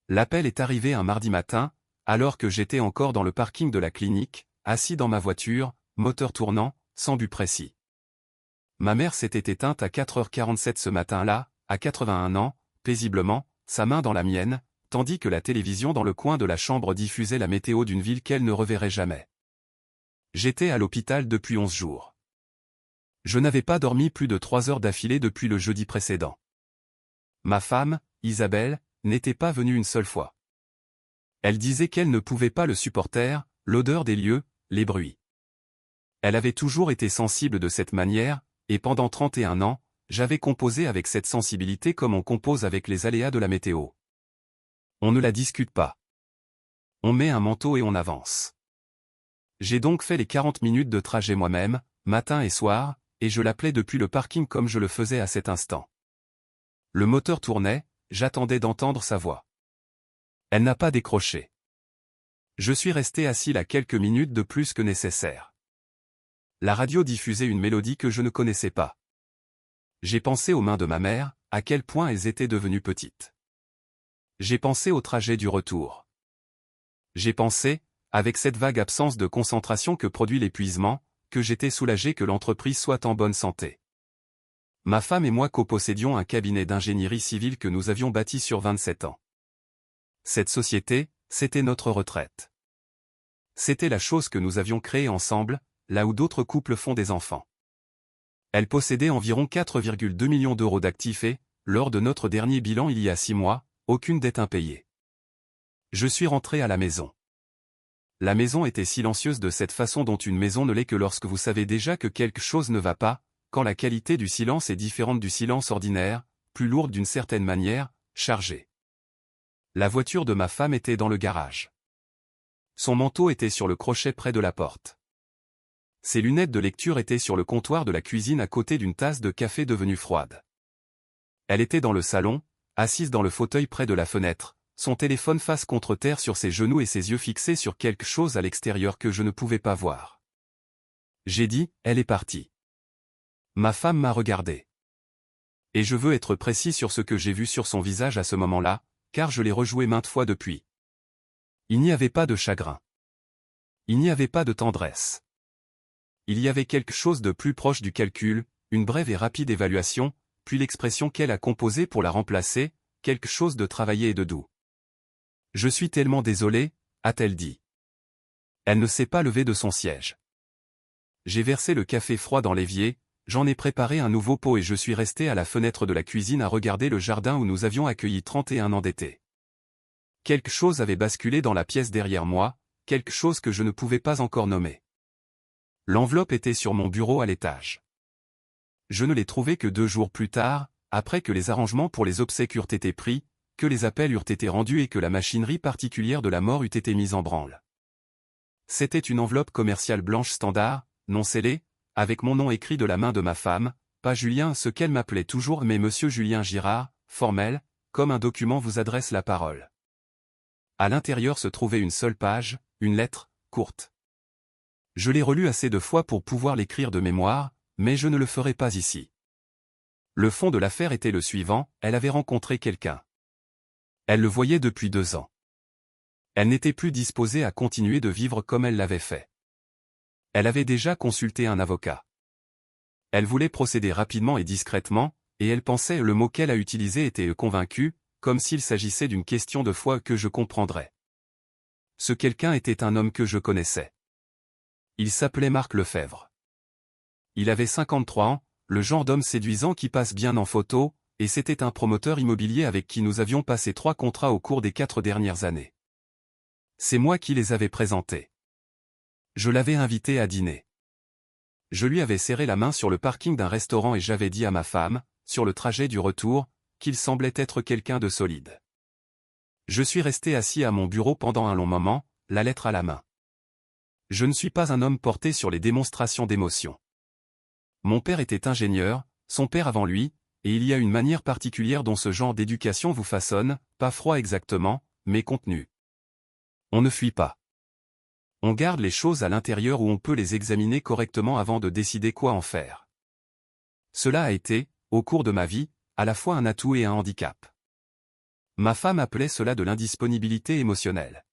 L'appel est arrivé un mardi matin, alors que j'étais encore dans le parking de la clinique, assis dans ma voiture, moteur tournant, sans but précis. Ma mère s'était éteinte à 4h47 ce matin-là, à 81 ans, paisiblement, sa main dans la mienne, tandis que la télévision dans le coin de la chambre diffusait la météo d'une ville qu'elle ne reverrait jamais. J'étais à l'hôpital depuis 11 jours. Je n'avais pas dormi plus de 3 heures d'affilée depuis le jeudi précédent. Ma femme, Isabelle, n'était pas venue une seule fois. Elle disait qu'elle ne pouvait pas le supporter, l'odeur des lieux, les bruits. Elle avait toujours été sensible de cette manière, et pendant 31 ans, j'avais composé avec cette sensibilité comme on compose avec les aléas de la météo. On ne la discute pas. On met un manteau et on avance. J'ai donc fait les 40 minutes de trajet moi-même, matin et soir, et je l'appelais depuis le parking comme je le faisais à cet instant. Le moteur tournait, j'attendais d'entendre sa voix. Elle n'a pas décroché. Je suis resté assis là quelques minutes de plus que nécessaire. La radio diffusait une mélodie que je ne connaissais pas. J'ai pensé aux mains de ma mère, à quel point elles étaient devenues petites. J'ai pensé au trajet du retour. J'ai pensé, avec cette vague absence de concentration que produit l'épuisement, que j'étais soulagé que l'entreprise soit en bonne santé. Ma femme et moi copossédions un cabinet d'ingénierie civile que nous avions bâti sur 27 ans. Cette société, c'était notre retraite. C'était la chose que nous avions créée ensemble, là où d'autres couples font des enfants. Elle possédait environ 4,2 millions d'euros d'actifs et, lors de notre dernier bilan il y a 6 mois, aucune dette impayée. Je suis rentré à la maison. La maison était silencieuse de cette façon dont une maison ne l'est que lorsque vous savez déjà que quelque chose ne va pas, quand la qualité du silence est différente du silence ordinaire, plus lourde d'une certaine manière, chargée. La voiture de ma femme était dans le garage. Son manteau était sur le crochet près de la porte. Ses lunettes de lecture étaient sur le comptoir de la cuisine à côté d'une tasse de café devenue froide. Elle était dans le salon, assise dans le fauteuil près de la fenêtre, son téléphone face contre terre sur ses genoux et ses yeux fixés sur quelque chose à l'extérieur que je ne pouvais pas voir. J'ai dit, elle est partie. Ma femme m'a regardé. Et je veux être précis sur ce que j'ai vu sur son visage à ce moment-là, car je l'ai rejoué maintes fois depuis. Il n'y avait pas de chagrin. Il n'y avait pas de tendresse. Il y avait quelque chose de plus proche du calcul, une brève et rapide évaluation, puis l'expression qu'elle a composée pour la remplacer, quelque chose de travaillé et de doux. « Je suis tellement désolée », a-t-elle dit. Elle ne s'est pas levée de son siège. J'ai versé le café froid dans l'évier, j'en ai préparé un nouveau pot et je suis resté à la fenêtre de la cuisine à regarder le jardin où nous avions accueilli 31 ans d'été. Quelque chose avait basculé dans la pièce derrière moi, quelque chose que je ne pouvais pas encore nommer. L'enveloppe était sur mon bureau à l'étage. Je ne l'ai trouvée que 2 jours plus tard, après que les arrangements pour les obsèques eurent été pris, que les appels eurent été rendus et que la machinerie particulière de la mort eût été mise en branle. C'était une enveloppe commerciale blanche standard, non scellée, avec mon nom écrit de la main de ma femme, pas Julien ce qu'elle m'appelait toujours mais Monsieur Julien Girard, formel, comme un document vous adresse la parole. À l'intérieur se trouvait une seule page, une lettre, courte. Je l'ai relue assez de fois pour pouvoir l'écrire de mémoire, mais je ne le ferai pas ici. Le fond de l'affaire était le suivant, elle avait rencontré quelqu'un. Elle le voyait depuis 2 ans. Elle n'était plus disposée à continuer de vivre comme elle l'avait fait. Elle avait déjà consulté un avocat. Elle voulait procéder rapidement et discrètement, et elle pensait le mot qu'elle a utilisé était convaincu, comme s'il s'agissait d'une question de foi que je comprendrais. Ce quelqu'un était un homme que je connaissais. Il s'appelait Marc Lefebvre. Il avait 53 ans, le genre d'homme séduisant qui passe bien en photo, et c'était un promoteur immobilier avec qui nous avions passé 3 contrats au cours des 4 dernières années. C'est moi qui les avais présentés. Je l'avais invité à dîner. Je lui avais serré la main sur le parking d'un restaurant et j'avais dit à ma femme, sur le trajet du retour, qu'il semblait être quelqu'un de solide. Je suis resté assis à mon bureau pendant un long moment, la lettre à la main. Je ne suis pas un homme porté sur les démonstrations d'émotion. Mon père était ingénieur, son père avant lui, et il y a une manière particulière dont ce genre d'éducation vous façonne, pas froid exactement, mais contenu. On ne fuit pas. On garde les choses à l'intérieur où on peut les examiner correctement avant de décider quoi en faire. Cela a été, au cours de ma vie, à la fois un atout et un handicap. Ma femme appelait cela de l'indisponibilité émotionnelle.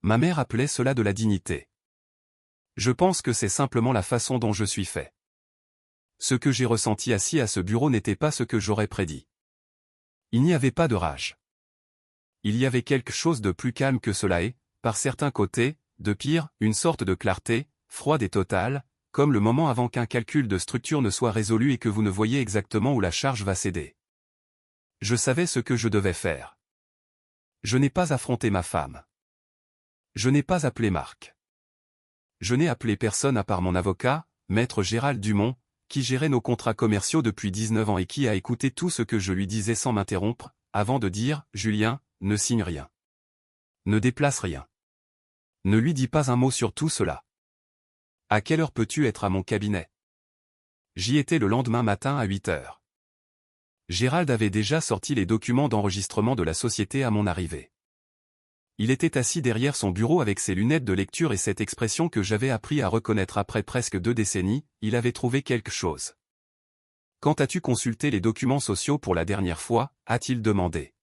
Ma mère appelait cela de la dignité. Je pense que c'est simplement la façon dont je suis fait. Ce que j'ai ressenti assis à ce bureau n'était pas ce que j'aurais prédit. Il n'y avait pas de rage. Il y avait quelque chose de plus calme que cela et, par certains côtés, de pire, une sorte de clarté, froide et totale, comme le moment avant qu'un calcul de structure ne soit résolu et que vous ne voyez exactement où la charge va céder. Je savais ce que je devais faire. Je n'ai pas affronté ma femme. Je n'ai pas appelé Marc. Je n'ai appelé personne à part mon avocat, maître Gérald Dumont, qui gérait nos contrats commerciaux depuis 19 ans et qui a écouté tout ce que je lui disais sans m'interrompre, avant de dire « Julien, ne signe rien. Ne déplace rien. Ne lui dis pas un mot sur tout cela. À quelle heure peux-tu être à mon cabinet ?» J'y étais le lendemain matin à 8 heures. Gérald avait déjà sorti les documents d'enregistrement de la société à mon arrivée. Il était assis derrière son bureau avec ses lunettes de lecture et cette expression que j'avais appris à reconnaître après presque 2 décennies, il avait trouvé quelque chose. « Quand as-tu consulté les documents sociaux pour la dernière fois ?» a-t-il demandé.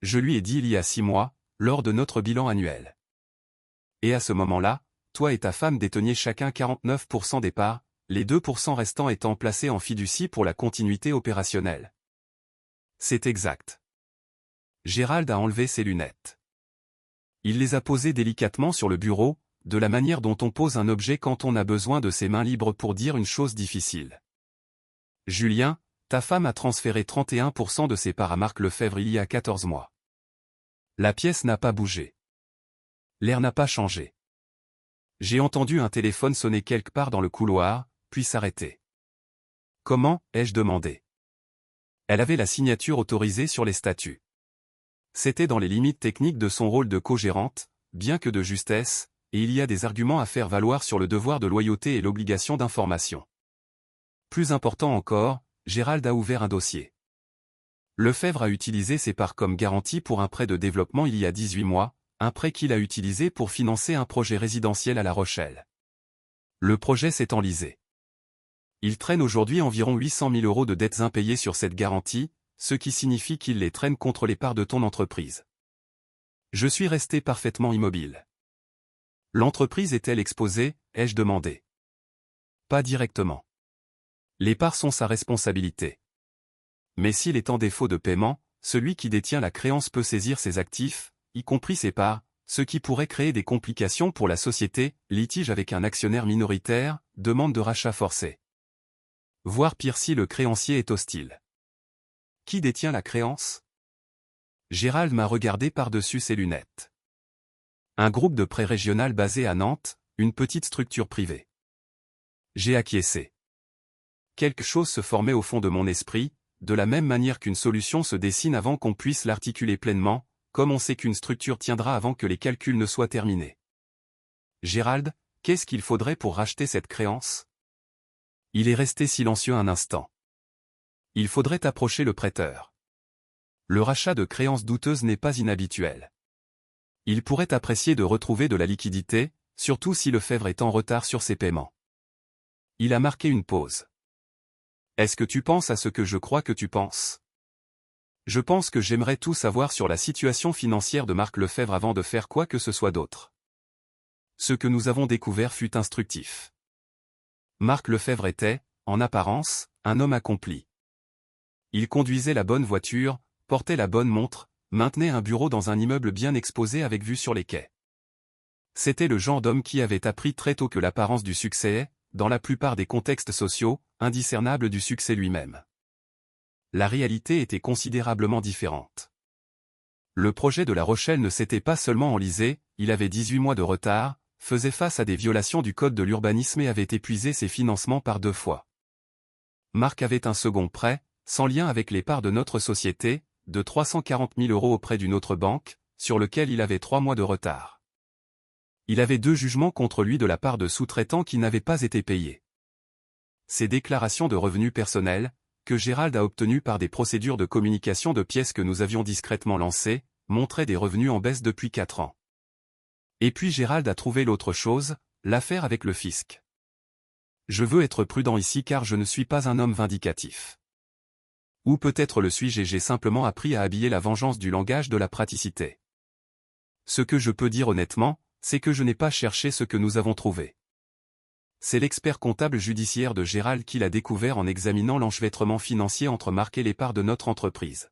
Je lui ai dit il y a 6 mois, lors de notre bilan annuel. Et à ce moment-là, toi et ta femme déteniez chacun 49% des parts, les 2% restants étant placés en fiducie pour la continuité opérationnelle. C'est exact. Gérald a enlevé ses lunettes. Il les a posées délicatement sur le bureau, de la manière dont on pose un objet quand on a besoin de ses mains libres pour dire une chose difficile. Julien, ta femme a transféré 31% de ses parts à Marc Lefebvre il y a 14 mois. La pièce n'a pas bougé. L'air n'a pas changé. J'ai entendu un téléphone sonner quelque part dans le couloir, puis s'arrêter. Comment, ai-je demandé. Elle avait la signature autorisée sur les statuts. C'était dans les limites techniques de son rôle de co-gérante, bien que de justesse, et il y a des arguments à faire valoir sur le devoir de loyauté et l'obligation d'information. Plus important encore, Gérald a ouvert un dossier. Lefebvre a utilisé ses parts comme garantie pour un prêt de développement il y a 18 mois, un prêt qu'il a utilisé pour financer un projet résidentiel à La Rochelle. Le projet s'est enlisé. Il traîne aujourd'hui environ 800 000 € de dettes impayées sur cette garantie, ce qui signifie qu'il les traîne contre les parts de ton entreprise. Je suis resté parfaitement immobile. L'entreprise est-elle exposée, ai-je demandé. Pas directement. Les parts sont sa responsabilité. Mais s'il est en défaut de paiement, celui qui détient la créance peut saisir ses actifs, y compris ses parts, ce qui pourrait créer des complications pour la société, litige avec un actionnaire minoritaire, demande de rachat forcé. Voire pire si le créancier est hostile. Qui détient la créance? Gérald m'a regardé par-dessus ses lunettes. Un groupe de prêt régional basé à Nantes, une petite structure privée. J'ai acquiescé. Quelque chose se formait au fond de mon esprit, de la même manière qu'une solution se dessine avant qu'on puisse l'articuler pleinement, comme on sait qu'une structure tiendra avant que les calculs ne soient terminés. Gérald, qu'est-ce qu'il faudrait pour racheter cette créance? Il est resté silencieux un instant. Il faudrait approcher le prêteur. Le rachat de créances douteuses n'est pas inhabituel. Il pourrait apprécier de retrouver de la liquidité, surtout si Lefebvre est en retard sur ses paiements. Il a marqué une pause. Est-ce que tu penses à ce que je crois que tu penses? Je pense que j'aimerais tout savoir sur la situation financière de Marc Lefebvre avant de faire quoi que ce soit d'autre. Ce que nous avons découvert fut instructif. Marc Lefebvre était, en apparence, un homme accompli. Il conduisait la bonne voiture, portait la bonne montre, maintenait un bureau dans un immeuble bien exposé avec vue sur les quais. C'était le genre d'homme qui avait appris très tôt que l'apparence du succès est, dans la plupart des contextes sociaux, indiscernable du succès lui-même. La réalité était considérablement différente. Le projet de La Rochelle ne s'était pas seulement enlisé, il avait 18 mois de retard, faisait face à des violations du code de l'urbanisme et avait épuisé ses financements par 2 fois. Marc avait un second prêt, sans lien avec les parts de notre société, de 340 000 € auprès d'une autre banque, sur lequel il avait 3 mois de retard. Il avait 2 jugements contre lui de la part de sous-traitants qui n'avaient pas été payés. Ces déclarations de revenus personnels, que Gérald a obtenues par des procédures de communication de pièces que nous avions discrètement lancées, montraient des revenus en baisse depuis 4 ans. Et puis Gérald a trouvé l'autre chose, l'affaire avec le fisc. Je veux être prudent ici car je ne suis pas un homme vindicatif. Ou peut-être le suis-je et j'ai simplement appris à habiller la vengeance du langage de la praticité. Ce que je peux dire honnêtement, c'est que je n'ai pas cherché ce que nous avons trouvé. C'est l'expert comptable judiciaire de Gérald qui l'a découvert en examinant l'enchevêtrement financier entre Marc et les parts de notre entreprise.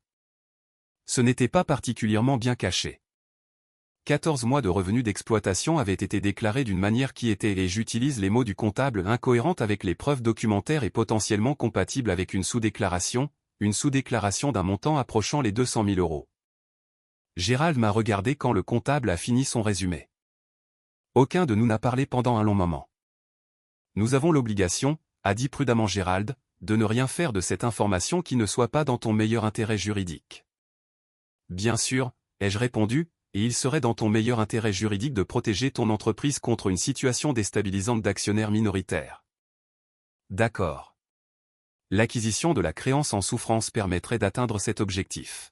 Ce n'était pas particulièrement bien caché. 14 mois de revenus d'exploitation avaient été déclarés d'une manière qui était, et j'utilise les mots du comptable, incohérente avec les preuves documentaires et potentiellement compatible avec une sous-déclaration d'un montant approchant les 200 000 €. Gérald m'a regardé quand le comptable a fini son résumé. Aucun de nous n'a parlé pendant un long moment. Nous avons l'obligation, a dit prudemment Gérald, de ne rien faire de cette information qui ne soit pas dans ton meilleur intérêt juridique. Bien sûr, ai-je répondu, et il serait dans ton meilleur intérêt juridique de protéger ton entreprise contre une situation déstabilisante d'actionnaires minoritaires. D'accord. L'acquisition de la créance en souffrance permettrait d'atteindre cet objectif.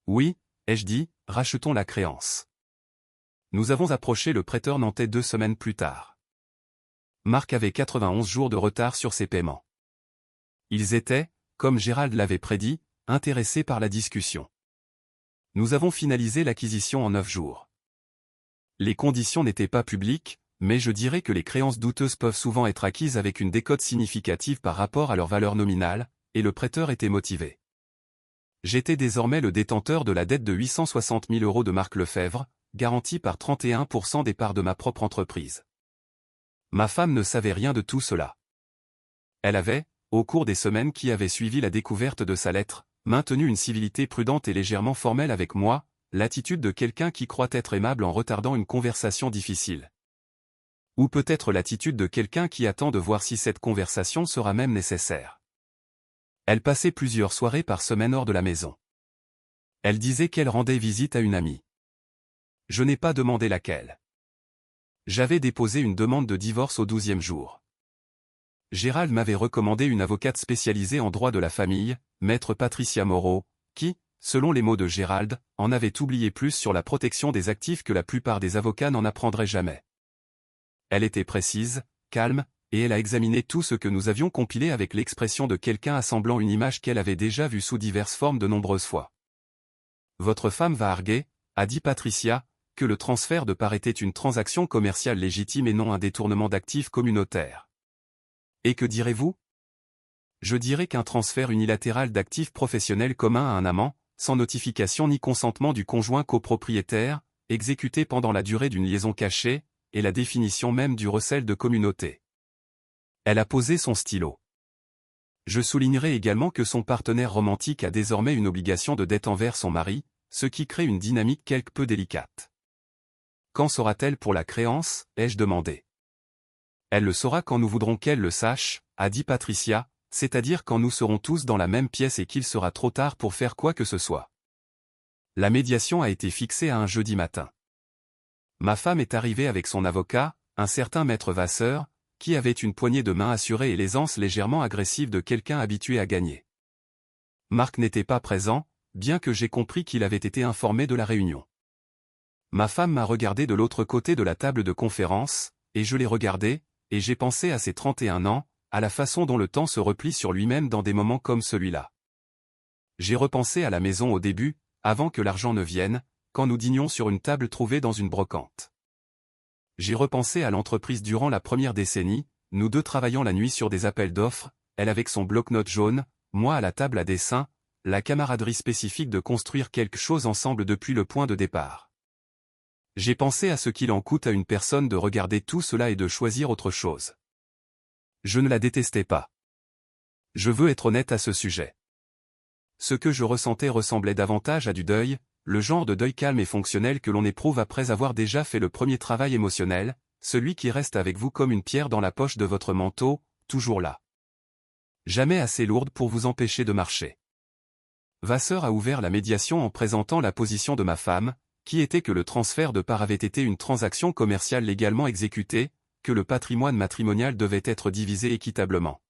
Oui, ai-je dit, rachetons la créance. Nous avons approché le prêteur nantais 2 semaines plus tard. Marc avait 91 jours de retard sur ses paiements. Ils étaient, comme Gérald l'avait prédit, intéressés par la discussion. Nous avons finalisé l'acquisition en 9 jours. Les conditions n'étaient pas publiques, mais je dirais que les créances douteuses peuvent souvent être acquises avec une décote significative par rapport à leur valeur nominale, et le prêteur était motivé. J'étais désormais le détenteur de la dette de 860 000 € de Marc Lefebvre, garantie par 31% des parts de ma propre entreprise. Ma femme ne savait rien de tout cela. Elle avait, au cours des semaines qui avaient suivi la découverte de sa lettre, maintenu une civilité prudente et légèrement formelle avec moi, l'attitude de quelqu'un qui croit être aimable en retardant une conversation difficile. Ou peut-être l'attitude de quelqu'un qui attend de voir si cette conversation sera même nécessaire. Elle passait plusieurs soirées par semaine hors de la maison. Elle disait qu'elle rendait visite à une amie. Je n'ai pas demandé laquelle. J'avais déposé une demande de divorce au 12e jour. Gérald m'avait recommandé une avocate spécialisée en droit de la famille, maître Patricia Moreau, qui, selon les mots de Gérald, en avait oublié plus sur la protection des actifs que la plupart des avocats n'en apprendraient jamais. Elle était précise, calme, et elle a examiné tout ce que nous avions compilé avec l'expression de quelqu'un assemblant une image qu'elle avait déjà vue sous diverses formes de nombreuses fois. Votre femme va arguer, a dit Patricia, que le transfert de parts était une transaction commerciale légitime et non un détournement d'actifs communautaires. Et que direz-vous? Je dirais qu'un transfert unilatéral d'actifs professionnels communs à un amant, sans notification ni consentement du conjoint copropriétaire, exécuté pendant la durée d'une liaison cachée, est la définition même du recel de communauté. Elle a posé son stylo. Je soulignerai également que son partenaire romantique a désormais une obligation de dette envers son mari, ce qui crée une dynamique quelque peu délicate. Quand saura-t-elle pour la créance, ai-je demandé. Elle le saura quand nous voudrons qu'elle le sache, a dit Patricia, c'est-à-dire quand nous serons tous dans la même pièce et qu'il sera trop tard pour faire quoi que ce soit. La médiation a été fixée à un jeudi matin. Ma femme est arrivée avec son avocat, un certain maître Vasseur, qui avait une poignée de main assurée et l'aisance légèrement agressive de quelqu'un habitué à gagner. Marc n'était pas présent, bien que j'ai compris qu'il avait été informé de la réunion. Ma femme m'a regardé de l'autre côté de la table de conférence, et je l'ai regardé, et j'ai pensé à ses 31 ans, à la façon dont le temps se replie sur lui-même dans des moments comme celui-là. J'ai repensé à la maison au début, avant que l'argent ne vienne, quand nous dînions sur une table trouvée dans une brocante. J'ai repensé à l'entreprise durant la première décennie, nous deux travaillant la nuit sur des appels d'offres, elle avec son bloc-notes jaune, moi à la table à dessin, la camaraderie spécifique de construire quelque chose ensemble depuis le point de départ. J'ai pensé à ce qu'il en coûte à une personne de regarder tout cela et de choisir autre chose. Je ne la détestais pas. Je veux être honnête à ce sujet. Ce que je ressentais ressemblait davantage à du deuil, le genre de deuil calme et fonctionnel que l'on éprouve après avoir déjà fait le premier travail émotionnel, celui qui reste avec vous comme une pierre dans la poche de votre manteau, toujours là. Jamais assez lourde pour vous empêcher de marcher. Vasseur a ouvert la médiation en présentant la position de ma femme, qui était que le transfert de parts avait été une transaction commerciale légalement exécutée, que le patrimoine matrimonial devait être divisé équitablement.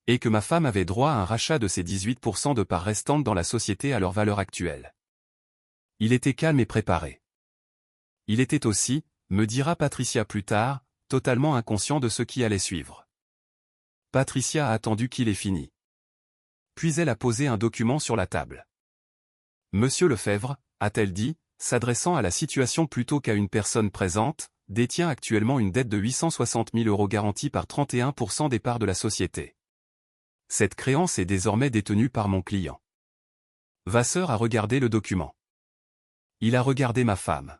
Et que ma femme avait droit à un rachat de ses 18% de parts restantes dans la société à leur valeur actuelle. Il était calme et préparé. Il était aussi, me dira Patricia plus tard, totalement inconscient de ce qui allait suivre. Patricia a attendu qu'il ait fini. puis elle a posé un document sur la table. Monsieur Lefebvre, a-t-elle dit, s'adressant à la situation plutôt qu'à une personne présente, détient actuellement une dette de 860 000 € garantie par 31% des parts de la société. Cette créance est désormais détenue par mon client. Vasseur a regardé le document. Il a regardé ma femme.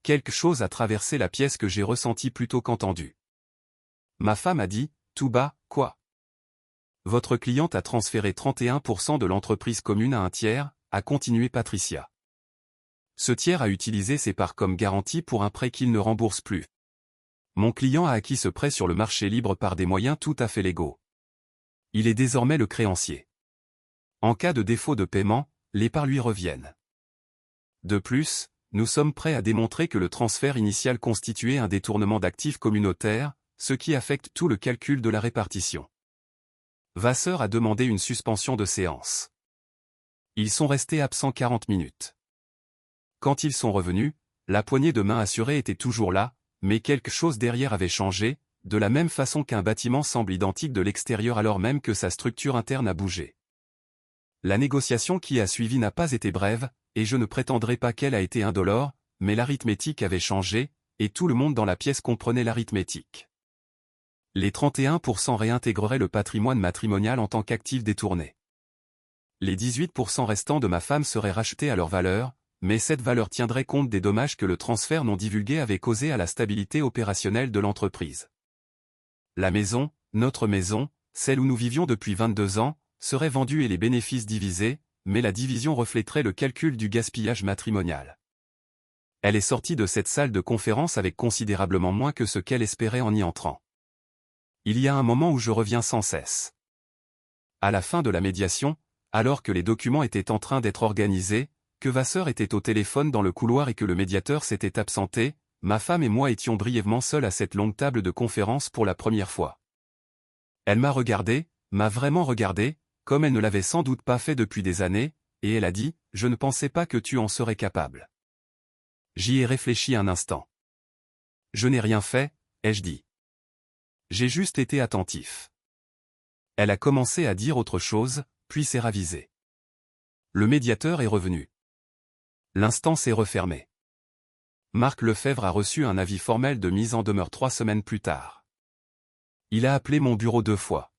Quelque chose a traversé la pièce que j'ai ressenti plutôt qu'entendu. Ma femme a dit, tout bas, quoi? Votre cliente a transféré 31% de l'entreprise commune à un tiers, a continué Patricia. Ce tiers a utilisé ses parts comme garantie pour un prêt qu'il ne rembourse plus. Mon client a acquis ce prêt sur le marché libre par des moyens tout à fait légaux. Il est désormais le créancier. En cas de défaut de paiement, les parts lui reviennent. De plus, nous sommes prêts à démontrer que le transfert initial constituait un détournement d'actifs communautaires, ce qui affecte tout le calcul de la répartition. Vasseur a demandé une suspension de séance. Ils sont restés absents 40 minutes. Quand ils sont revenus, la poignée de main assurée était toujours là, mais quelque chose derrière avait changé, de la même façon qu'un bâtiment semble identique de l'extérieur alors même que sa structure interne a bougé. La négociation qui a suivi n'a pas été brève, et je ne prétendrai pas qu'elle a été indolore, mais l'arithmétique avait changé, et tout le monde dans la pièce comprenait l'arithmétique. Les 31% réintégreraient le patrimoine matrimonial en tant qu'actif détourné. Les 18% restants de ma femme seraient rachetés à leur valeur, mais cette valeur tiendrait compte des dommages que le transfert non divulgué avait causés à la stabilité opérationnelle de l'entreprise. La maison, notre maison, celle où nous vivions depuis 22 ans, serait vendue et les bénéfices divisés, mais la division reflèterait le calcul du gaspillage matrimonial. Elle est sortie de cette salle de conférence avec considérablement moins que ce qu'elle espérait en y entrant. Il y a un moment où je reviens sans cesse. À la fin de la médiation, alors que les documents étaient en train d'être organisés, que Vasseur était au téléphone dans le couloir et que le médiateur s'était absenté, ma femme et moi étions brièvement seuls à cette longue table de conférence pour la première fois. Elle m'a regardé, m'a vraiment regardé, comme elle ne l'avait sans doute pas fait depuis des années, et elle a dit, « Je ne pensais pas que tu en serais capable. » J'y ai réfléchi un instant. Je n'ai rien fait, ai-je dit. J'ai juste été attentif. Elle a commencé à dire autre chose, puis s'est ravisée. Le médiateur est revenu. L'instance s'est refermée. Marc Lefebvre a reçu un avis formel de mise en demeure 3 semaines plus tard. Il a appelé mon bureau 2 fois.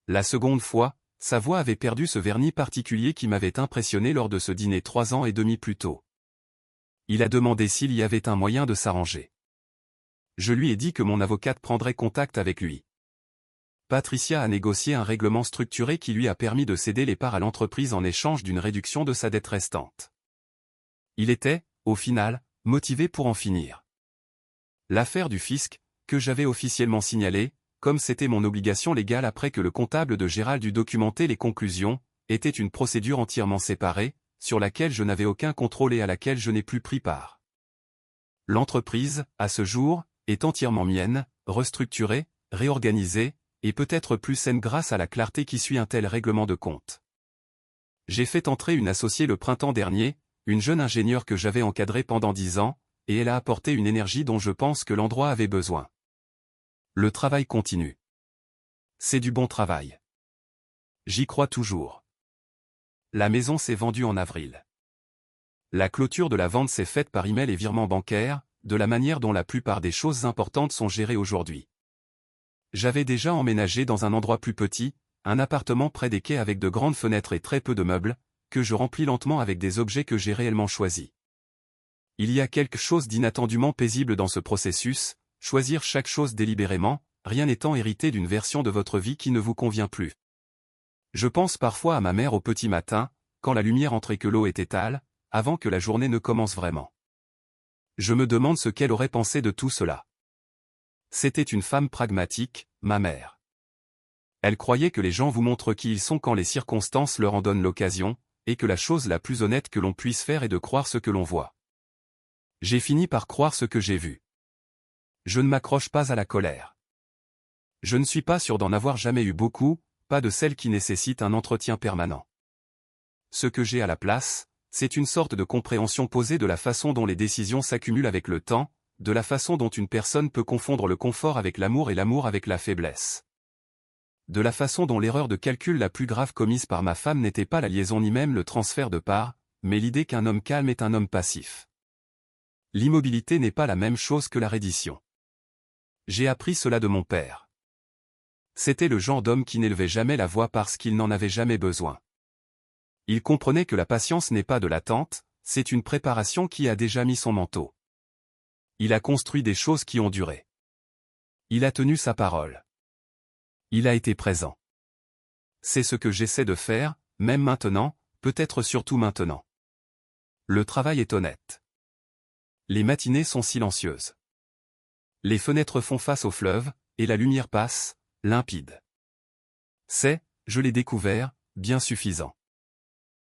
La seconde fois, sa voix avait perdu ce vernis particulier qui m'avait impressionné lors de ce dîner 3 ans et demi plus tôt. Il a demandé s'il y avait un moyen de s'arranger. Je lui ai dit que mon avocate prendrait contact avec lui. Patricia a négocié un règlement structuré qui lui a permis de céder les parts à l'entreprise en échange d'une réduction de sa dette restante. Il était, au final, motivé pour en finir. L'affaire du fisc, que j'avais officiellement signalée, comme c'était mon obligation légale après que le comptable de Gérald eut documenté les conclusions, était une procédure entièrement séparée, sur laquelle je n'avais aucun contrôle et à laquelle je n'ai plus pris part. L'entreprise, à ce jour, est entièrement mienne, restructurée, réorganisée, et peut-être plus saine grâce à la clarté qui suit un tel règlement de compte. J'ai fait entrer une associée le printemps dernier, une jeune ingénieure que j'avais encadrée pendant 10 ans, et elle a apporté une énergie dont je pense que l'endroit avait besoin. Le travail continue. C'est du bon travail. J'y crois toujours. La maison s'est vendue en avril. La clôture de la vente s'est faite par email et virement bancaire, de la manière dont la plupart des choses importantes sont gérées aujourd'hui. J'avais déjà emménagé dans un endroit plus petit, un appartement près des quais avec de grandes fenêtres et très peu de meubles, que je remplis lentement avec des objets que j'ai réellement choisis. Il y a quelque chose d'inattendument paisible dans ce processus, choisir chaque chose délibérément, rien n'étant hérité d'une version de votre vie qui ne vous convient plus. Je pense parfois à ma mère au petit matin, quand la lumière entre et que l'eau est étale, avant que la journée ne commence vraiment. Je me demande ce qu'elle aurait pensé de tout cela. C'était une femme pragmatique, ma mère. Elle croyait que les gens vous montrent qui ils sont quand les circonstances leur en donnent l'occasion, et que la chose la plus honnête que l'on puisse faire est de croire ce que l'on voit. J'ai fini par croire ce que j'ai vu. Je ne m'accroche pas à la colère. Je ne suis pas sûr d'en avoir jamais eu beaucoup, pas de celles qui nécessitent un entretien permanent. Ce que j'ai à la place, c'est une sorte de compréhension posée de la façon dont les décisions s'accumulent avec le temps, de la façon dont une personne peut confondre le confort avec l'amour et l'amour avec la faiblesse. de la façon dont l'erreur de calcul la plus grave commise par ma femme n'était pas la liaison ni même le transfert de parts, mais l'idée qu'un homme calme est un homme passif. L'immobilité n'est pas la même chose que la reddition. J'ai appris cela de mon père. C'était le genre d'homme qui n'élevait jamais la voix parce qu'il n'en avait jamais besoin. Il comprenait que la patience n'est pas de l'attente, c'est une préparation qui a déjà mis son manteau. Il a construit des choses qui ont duré. Il a tenu sa parole. Il a été présent. C'est ce que j'essaie de faire, même maintenant, peut-être surtout maintenant. Le travail est honnête. Les matinées sont silencieuses. Les fenêtres font face au fleuve, et la lumière passe, limpide. C'est, je l'ai découvert, bien suffisant.